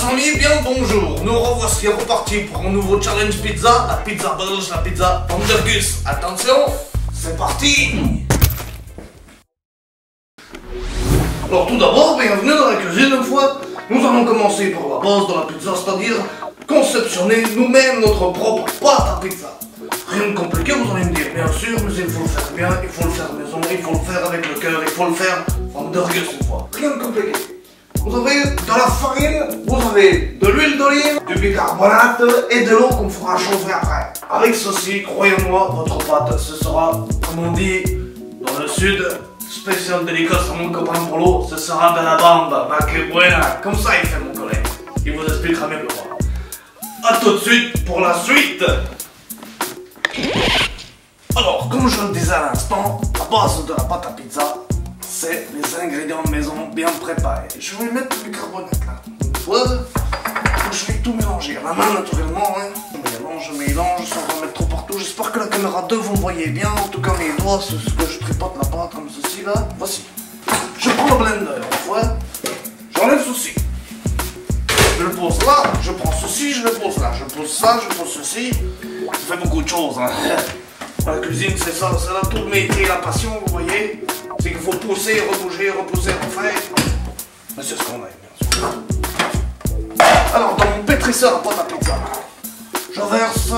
chers amis, bien le bonjour. Nous revoici repartis pour un nouveau challenge pizza, la pizza belge, la pizza Vandergus. Attention, c'est parti. Alors tout d'abord, bienvenue dans la cuisine une fois. Nous allons commencer par la base de la pizza, c'est-à-dire conceptionner nous-mêmes notre propre pâte à pizza. Rien de compliqué, vous allez me dire, bien sûr, mais il faut le faire bien, il faut le faire maison, il faut le faire avec le cœur, il faut le faire Vandergus une fois. Rien de compliqué. Vous avez de la farine, vous avez de l'huile d'olive, du bicarbonate et de l'eau qu'on fera chauffer après. Avec ceci, croyez-moi, votre pâte, ce sera, comme on dit dans le sud, spécial dédicace à mon copain Polo, ce sera de la bande, ma que buena. Comme ça il fait mon collègue. Il vous expliquera mieux que moi. A tout de suite pour la suite. Alors, comme je le disais à l'instant, la base de la pâte à pizza, c'est les ingrédients de maison bien préparés. Je vais mettre du bicarbonate là. Une fois, je vais tout mélanger. À la main naturellement, hein. Je mélange sans en mettre trop partout. J'espère que la caméra 2 vous le voyez bien. En tout cas mes doigts, c'est ce que je tripote la pâte comme ceci là. Voici. Je prends le blender une fois. J'enlève ceci. Je le pose là. Je prends ceci, je le pose là. Je pose ça, je pose ceci. Ça fait beaucoup de choses. Hein. La cuisine c'est ça, c'est là tout le métier, la passion, vous voyez. C'est qu'il faut pousser, rebouger, repousser, refaire. Mais c'est ce qu'on aime, bien sûr. Alors, dans mon pétrisseur à pâte à pizza, je verse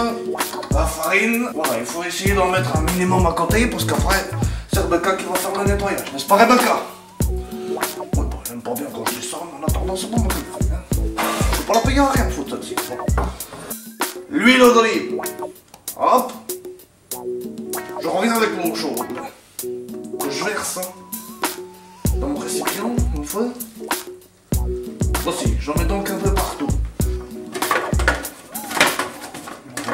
la farine. Voilà, il faut essayer d'en mettre un minimum à côté, parce qu'après, c'est Rebecca qui va faire le nettoyage. N'est-ce pas, Rebecca? Oui, bon, j'aime pas bien quand je dis ça, mais en attendant, c'est pas moi qui le fais. Hein. Je vais pas la payer à rien de foutre, celle-ci. L'huile d'olive. Hop. Je reviens avec l'eau chaude. Je verse dans mon récipient, une fois. Voici, j'en mets donc un peu partout.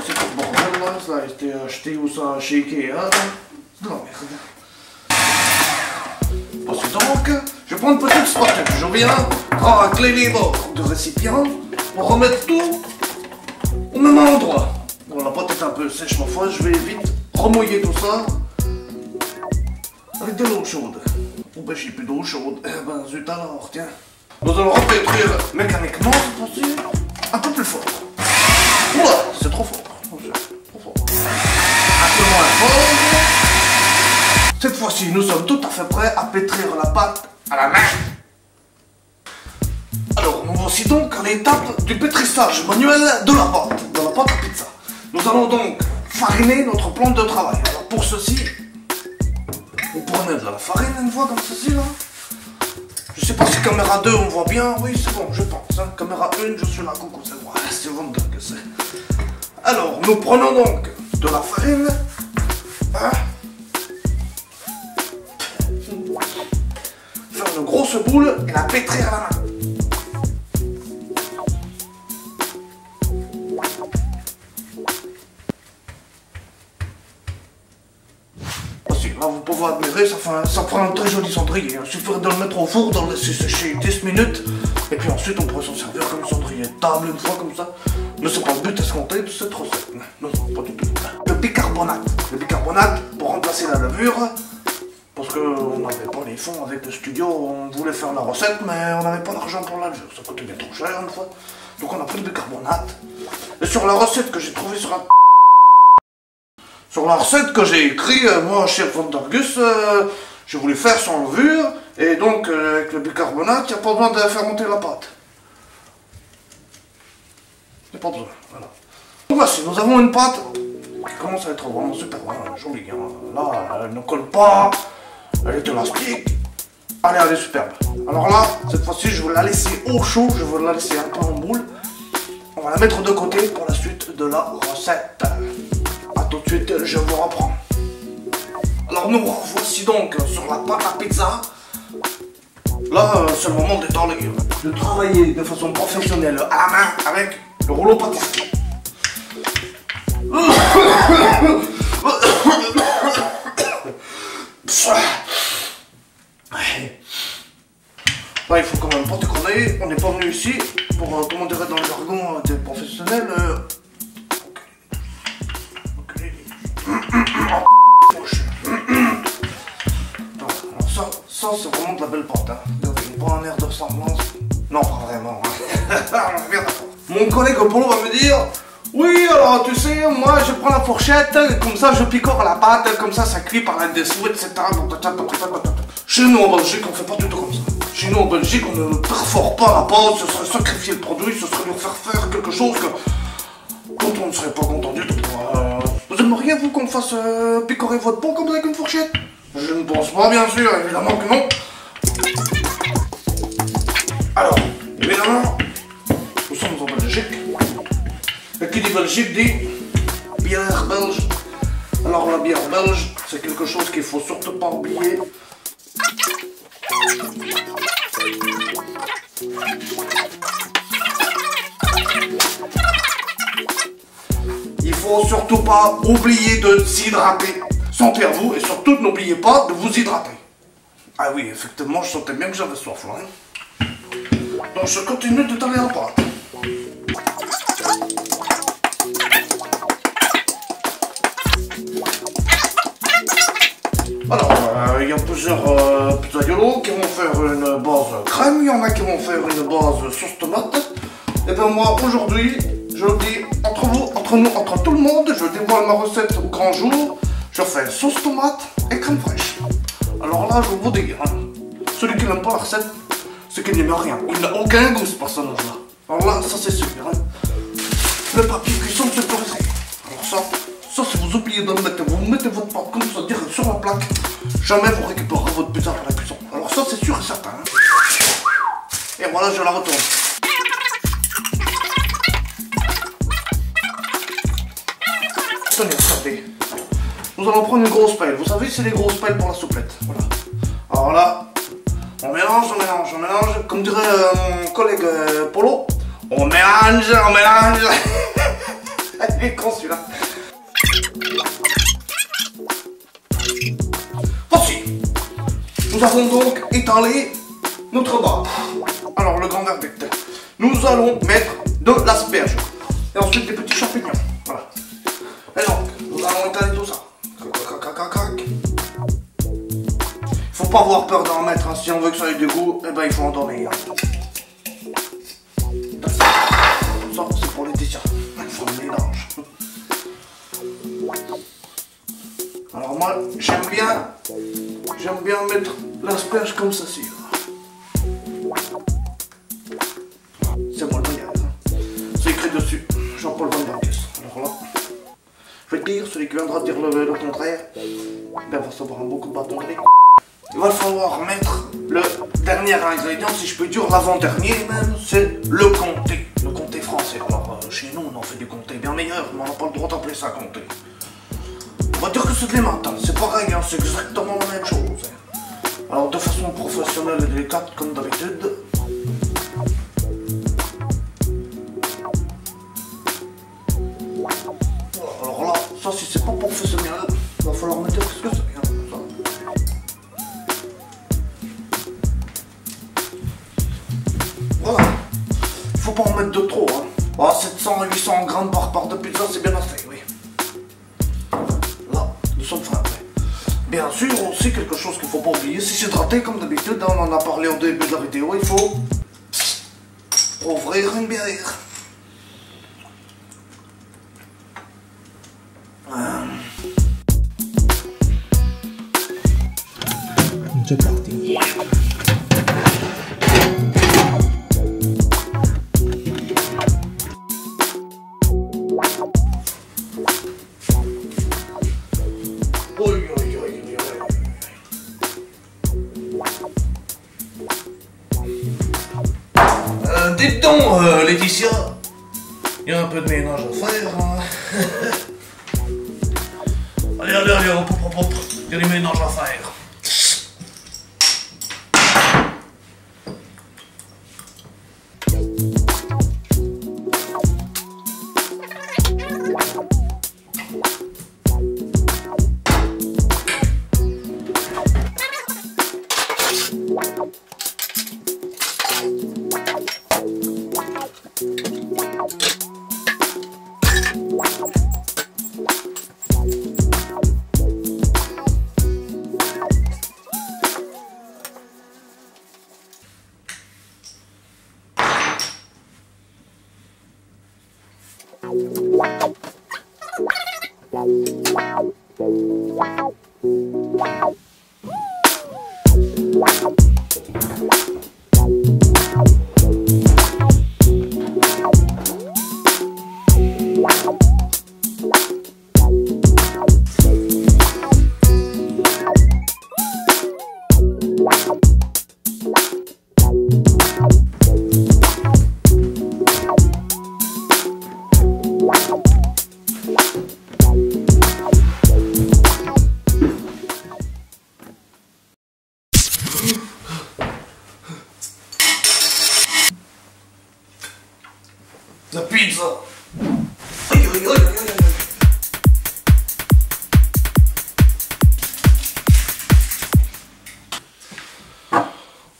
C'est tout le bordel là, ça a été acheté ou ça chez Ikea. C'est de la merde. Voici donc, je prends une petite spatule. Je viens racler les bords du récipient pour remettre tout au même endroit. Bon, la pâte est un peu sèche ma foi, je vais vite remouiller tout ça avec de l'eau chaude. Oh ben j'ai plus d'eau chaude. Eh ben zut alors, tiens. Nous allons repétrir mécaniquement cette fois-ci un peu plus fort. Oula, c'est trop fort. Trop fort. Un peu moins fort. Cette fois-ci, nous sommes tout à fait prêts à pétrir la pâte à la main. Alors, nous voici donc à l'étape du pétrissage manuel de la pâte à pizza. Nous allons donc fariner notre plante de travail. Alors pour ceci, vous prenez de la farine une fois comme ceci là. Je sais pas si caméra 2 on voit bien. Oui c'est bon je pense. Hein. Caméra 1 je suis là, coucou c'est moi. C'est vraiment que c'est. Alors nous prenons donc de la farine. Hein. Faire une grosse boule et la pétrir à la main. Là, vous pouvez admirer, ça fera un très joli cendrier. Il suffirait de le mettre au four, de le laisser sécher 10 minutes, et puis ensuite on pourrait s'en servir comme cendrier de table une fois comme ça. Mais c'est pas le but escompté de cette recette. Non, pas du tout. Le bicarbonate. Le bicarbonate pour remplacer la levure, parce qu'on n'avait pas les fonds avec le studio, on voulait faire la recette, mais on n'avait pas d'argent pour la levure. Ça coûtait bien trop cher une fois. Donc on a pris le bicarbonate. Et sur la recette que j'ai trouvée sur la recette que j'ai écrite, moi, chef Vandergus, j'ai voulu faire sans levure, et donc avec le bicarbonate, il n'y a pas besoin de faire monter la pâte. Il n'y a pas besoin, voilà. Donc voici, nous avons une pâte qui commence à être vraiment super jolie. Hein. Là, elle ne colle pas, elle est élastique, allez, elle est superbe. Alors là, cette fois-ci, je vais la laisser au chaud, je vais la laisser un peu en boule. On va la mettre de côté pour la suite de la recette. Tout de suite, je vous reprends. Alors nous voici donc sur la pâte à pizza. Là, c'est le moment d'étaler, de travailler de façon professionnelle à la main avec le rouleau pâtissier. Là, il faut quand même pas déconner. On n'est pas venu ici pour, comment dirait dans le jargon des professionnels, ça c'est vraiment de la belle pâte. Hein. Pas un air de ressemblance. Non, pas vraiment. Mon collègue Polo va me dire, oui, alors tu sais, moi je prends la fourchette, comme ça je picore la pâte, comme ça cuit par là-dessous, etc. Chez nous en Belgique, on fait pas du tout comme ça. Chez nous en Belgique, on ne perfore pas la pâte, ce serait sacrifier le produit, ce serait nous faire quelque chose dont on ne serait pas content du tout. Vous aimeriez, vous, qu'on fasse picorer votre pain comme ça avec une fourchette? Je ne pense pas, bien sûr, évidemment que non. Alors, évidemment, nous sommes en Belgique. Et qui dit Belgique dit bière belge. Alors la bière belge, c'est quelque chose qu'il faut surtout pas oublier. Il faut surtout pas oublier de s'hydrater. Sentez à vous et surtout n'oubliez pas de vous hydrater. Ah oui, effectivement, je sentais bien que j'avais soif là. Hein. Donc je continue de taler la pâte. Alors, il y a plusieurs pizzaiolos qui vont faire une base crème, il y en a qui vont faire une base sauce tomate. Et bien moi, aujourd'hui, je le dis entre vous, entre nous, entre tout le monde, je dévoile ma recette au grand jour. Je fais sauce tomate et crème fraîche. Alors là, je vais vous dire, hein, celui qui n'aime pas la recette, c'est qu'il n'aime rien. Il n'a aucun goût, ce personnage-là. Alors là, ça c'est sûr. Hein. Le papier cuisson de sécurité. Alors ça, si vous oubliez de le mettre, vous mettez votre pâte comme ça direct sur la plaque, jamais vous récupérerez votre pizza pour la cuisson. Alors ça, c'est sûr et certain. Hein. Et voilà, je la retourne. Tenez, regardez. Nous allons prendre une grosse pelle. Vous savez, c'est les grosses pelles pour la souplette. Voilà. Alors là, on mélange, on mélange, on mélange. Comme dirait mon collègue Polo, on mélange, on mélange. Il est con celui-là. Voici. Nous avons donc étalé notre base. Alors le grand verdict. Nous allons mettre de l'asperge. Et ensuite des petits champignons. Voilà. Et donc, nous allons étaler tout ça. Il faut pas avoir peur d'en mettre, hein. Si on veut que ça ait du goût, eh ben il faut en donner. Hein. Ça, c'est pour les dessins. Il faut le mélange. Alors moi, j'aime bien mettre l'asperge comme ça, si. C'est moi le meilleur. Hein. C'est écrit dessus, Jean-Paul Van Der Kiss. Alors là, je vais te dire, celui qui viendra dire le contraire, ben va savoir un beau coup de bâton de nez. Il va falloir mettre le dernier ingrédient, si je peux dire l'avant-dernier même, c'est le comté. Le comté français. Alors chez nous, on en fait du comté bien meilleur, mais on n'a pas le droit d'appeler ça comté. On va dire que c'est de l'emmental, c'est pareil, hein, c'est exactement la même chose. Hein. Alors de façon professionnelle et délicate, comme d'habitude. Alors là, ça si c'est pas professionnel, il va falloir mettre ce que c'est. Voilà, il faut pas en mettre de trop. Hein. Oh, 700 à 800 grammes par part de pizza, c'est bien assez, oui. Là, nous sommes fin après. Bien sûr, aussi quelque chose qu'il faut pas oublier, c'est s'hydrater comme d'habitude. On en a parlé au début de la vidéo, il faut ouvrir une bière. C'est parti. Dites donc, Laetitia, il y a un peu de ménage à faire. Hein. allez, hop, il y a du ménage à faire. La pizza. Aïe, aïe, aïe, aïe, aïe.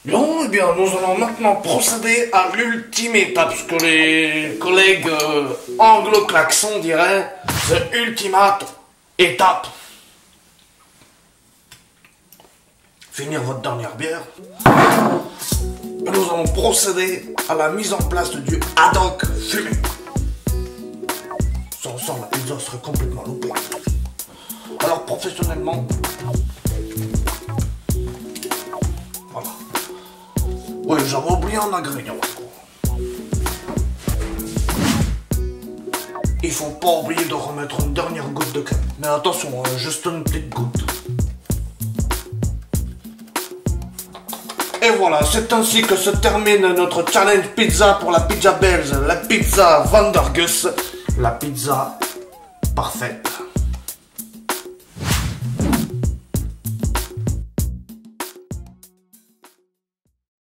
Bon, eh bien, nous allons maintenant procéder à l'ultime étape, ce que les collègues anglo-klaxons diraient, the ultimate étape. Finir votre dernière bière. Et nous allons procéder à la mise en place du haddock fumé. Sans ça, la pizza serait complètement loupée. Alors, professionnellement, voilà. Oui, j'avais oublié un ingrédient. Il faut pas oublier de remettre une dernière goutte de crème. Mais attention, juste une petite goutte. Et voilà, c'est ainsi que se termine notre challenge pizza pour la pizza belge, la pizza Vandergus, la pizza parfaite.